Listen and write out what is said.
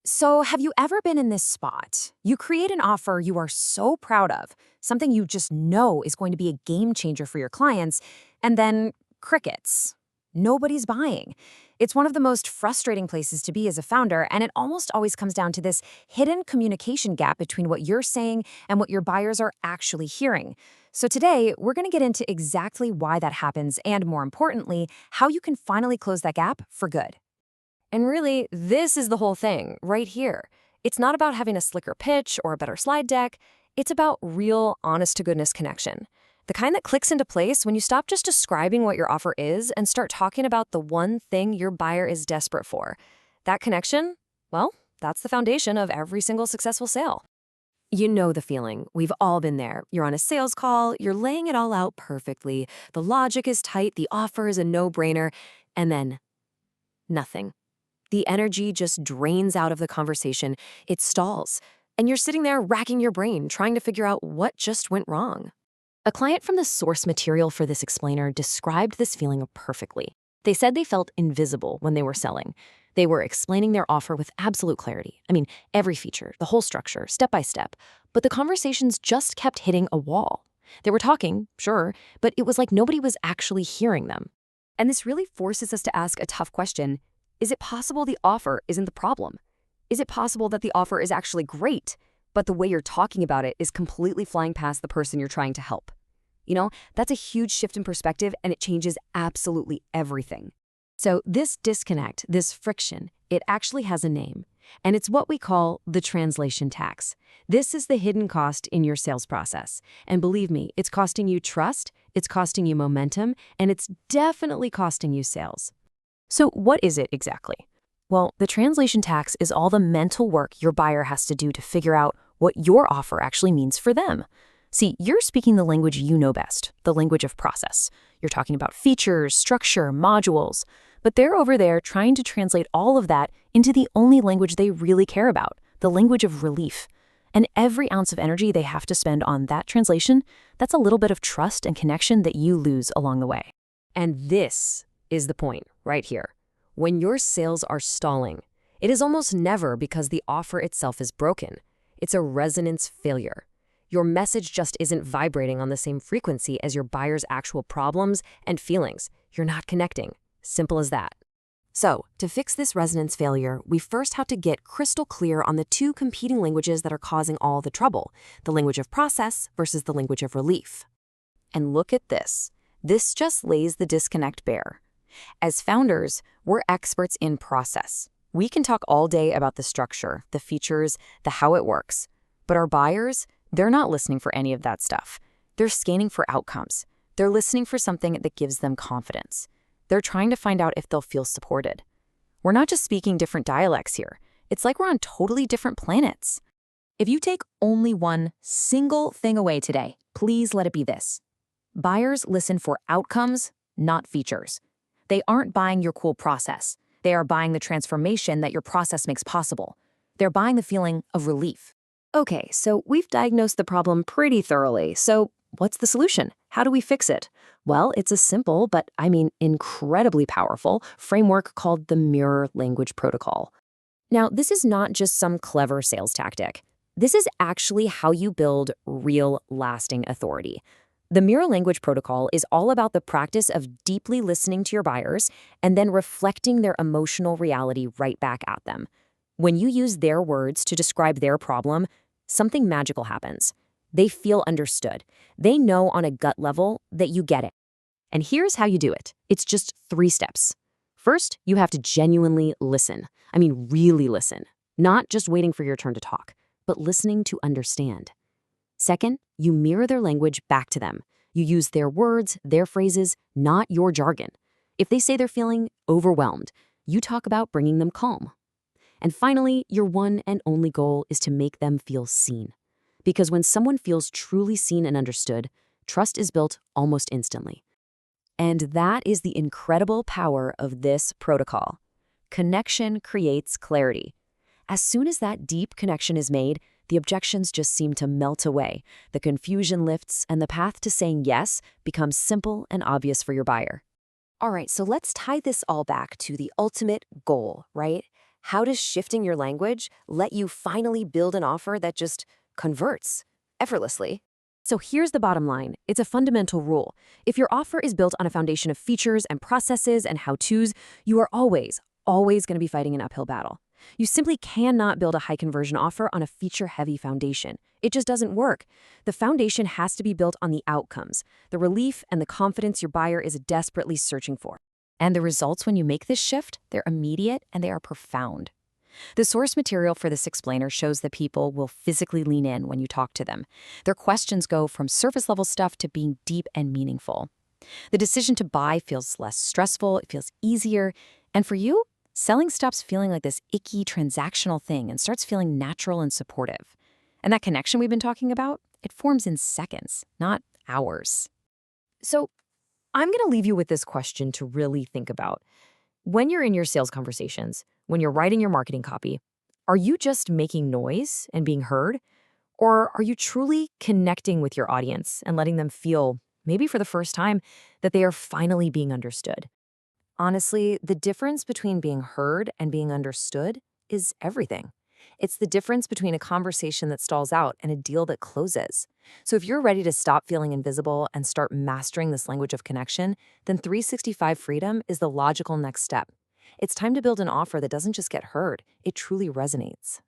So, have you ever been in this spot? You create an offer you are so proud of, something you just know is going to be a game changer for your clients, and then crickets. Nobody's buying. It's one of the most frustrating places to be as a founder, and it almost always comes down to this hidden communication gap between what you're saying and what your buyers are actually hearing. So, today, we're going to get into exactly why that happens and, more importantly, how you can finally close that gap for good. And really, this is the whole thing right here. It's not about having a slicker pitch or a better slide deck. It's about real, honest-to-goodness connection. The kind that clicks into place when you stop just describing what your offer is and start talking about the one thing your buyer is desperate for. That connection, well, that's the foundation of every single successful sale. You know the feeling. We've all been there. You're on a sales call, you're laying it all out perfectly. The logic is tight, the offer is a no-brainer, and then nothing. The energy just drains out of the conversation. It stalls. And you're sitting there racking your brain, trying to figure out what just went wrong. A client from the source material for this explainer described this feeling perfectly. They said they felt invisible when they were selling. They were explaining their offer with absolute clarity. I mean, every feature, the whole structure, step by step. But the conversations just kept hitting a wall. They were talking, sure, but it was like nobody was actually hearing them. And this really forces us to ask a tough question. Is it possible the offer isn't the problem? Is it possible that the offer is actually great, but the way you're talking about it is completely flying past the person you're trying to help? That's a huge shift in perspective, and it changes absolutely everything. So this disconnect, this friction, it actually has a name, and it's what we call the translation tax. This is the hidden cost in your sales process. And believe me, it's costing you trust, it's costing you momentum, and it's definitely costing you sales. So what is it exactly? Well, the translation tax is all the mental work your buyer has to do to figure out what your offer actually means for them. See, you're speaking the language you know best, the language of process. You're talking about features, structure, modules, but they're over there trying to translate all of that into the only language they really care about, the language of relief. And every ounce of energy they have to spend on that translation, that's a little bit of trust and connection that you lose along the way. And this is the point right here. When your sales are stalling, it is almost never because the offer itself is broken. It's a resonance failure. Your message just isn't vibrating on the same frequency as your buyer's actual problems and feelings. You're not connecting. Simple as that. So, to fix this resonance failure, we first have to get crystal clear on the two competing languages that are causing all the trouble, the language of process versus the language of relief. And look at this. This just lays the disconnect bare. As founders, we're experts in process. We can talk all day about the structure, the features, the how it works. But our buyers, they're not listening for any of that stuff. They're scanning for outcomes. They're listening for something that gives them confidence. They're trying to find out if they'll feel supported. We're not just speaking different dialects here. It's like we're on totally different planets. If you take only one single thing away today, please let it be this. Buyers listen for outcomes, not features. They aren't buying your cool process. They are buying the transformation that your process makes possible. They're buying the feeling of relief. Okay, so we've diagnosed the problem pretty thoroughly. So what's the solution? How do we fix it? Well, it's a simple, but incredibly powerful framework called the Mirror Language Protocol. Now, this is not just some clever sales tactic. This is actually how you build real, lasting authority. The Mirror Language Protocol is all about the practice of deeply listening to your buyers and then reflecting their emotional reality right back at them. When you use their words to describe their problem, something magical happens. They feel understood. They know on a gut level that you get it. And here's how you do it. It's just 3 steps. First, you have to genuinely listen. Really listen. Not just waiting for your turn to talk, but listening to understand. Second, you mirror their language back to them. You use their words, their phrases, not your jargon. If they say they're feeling overwhelmed, you talk about bringing them calm. And finally, your one and only goal is to make them feel seen. Because when someone feels truly seen and understood, trust is built almost instantly. And that is the incredible power of this protocol. Connection creates clarity. As soon as that deep connection is made, the objections just seem to melt away. The confusion lifts, and the path to saying yes becomes simple and obvious for your buyer. All right, so let's tie this all back to the ultimate goal, right? How does shifting your language let you finally build an offer that just converts effortlessly? So here's the bottom line. It's a fundamental rule. If your offer is built on a foundation of features and processes and how-tos, you are always going to be fighting an uphill battle. You simply cannot build a high conversion offer on a feature-heavy foundation. It just doesn't work. The foundation has to be built on the outcomes, the relief and the confidence your buyer is desperately searching for. And the results when you make this shift, they're immediate and they are profound. The source material for this explainer shows that people will physically lean in when you talk to them. Their questions go from surface-level stuff to being deep and meaningful. The decision to buy feels less stressful, it feels easier, and for you, selling stops feeling like this icky transactional thing and starts feeling natural and supportive. And that connection we've been talking about, it forms in seconds, not hours. So I'm going to leave you with this question to really think about. When you're in your sales conversations, when you're writing your marketing copy, are you just making noise and being heard? Or are you truly connecting with your audience and letting them feel, maybe for the first time, that they are finally being understood? Honestly, the difference between being heard and being understood is everything. It's the difference between a conversation that stalls out and a deal that closes. So if you're ready to stop feeling invisible and start mastering this language of connection, then 365 Freedom is the logical next step. It's time to build an offer that doesn't just get heard, it truly resonates.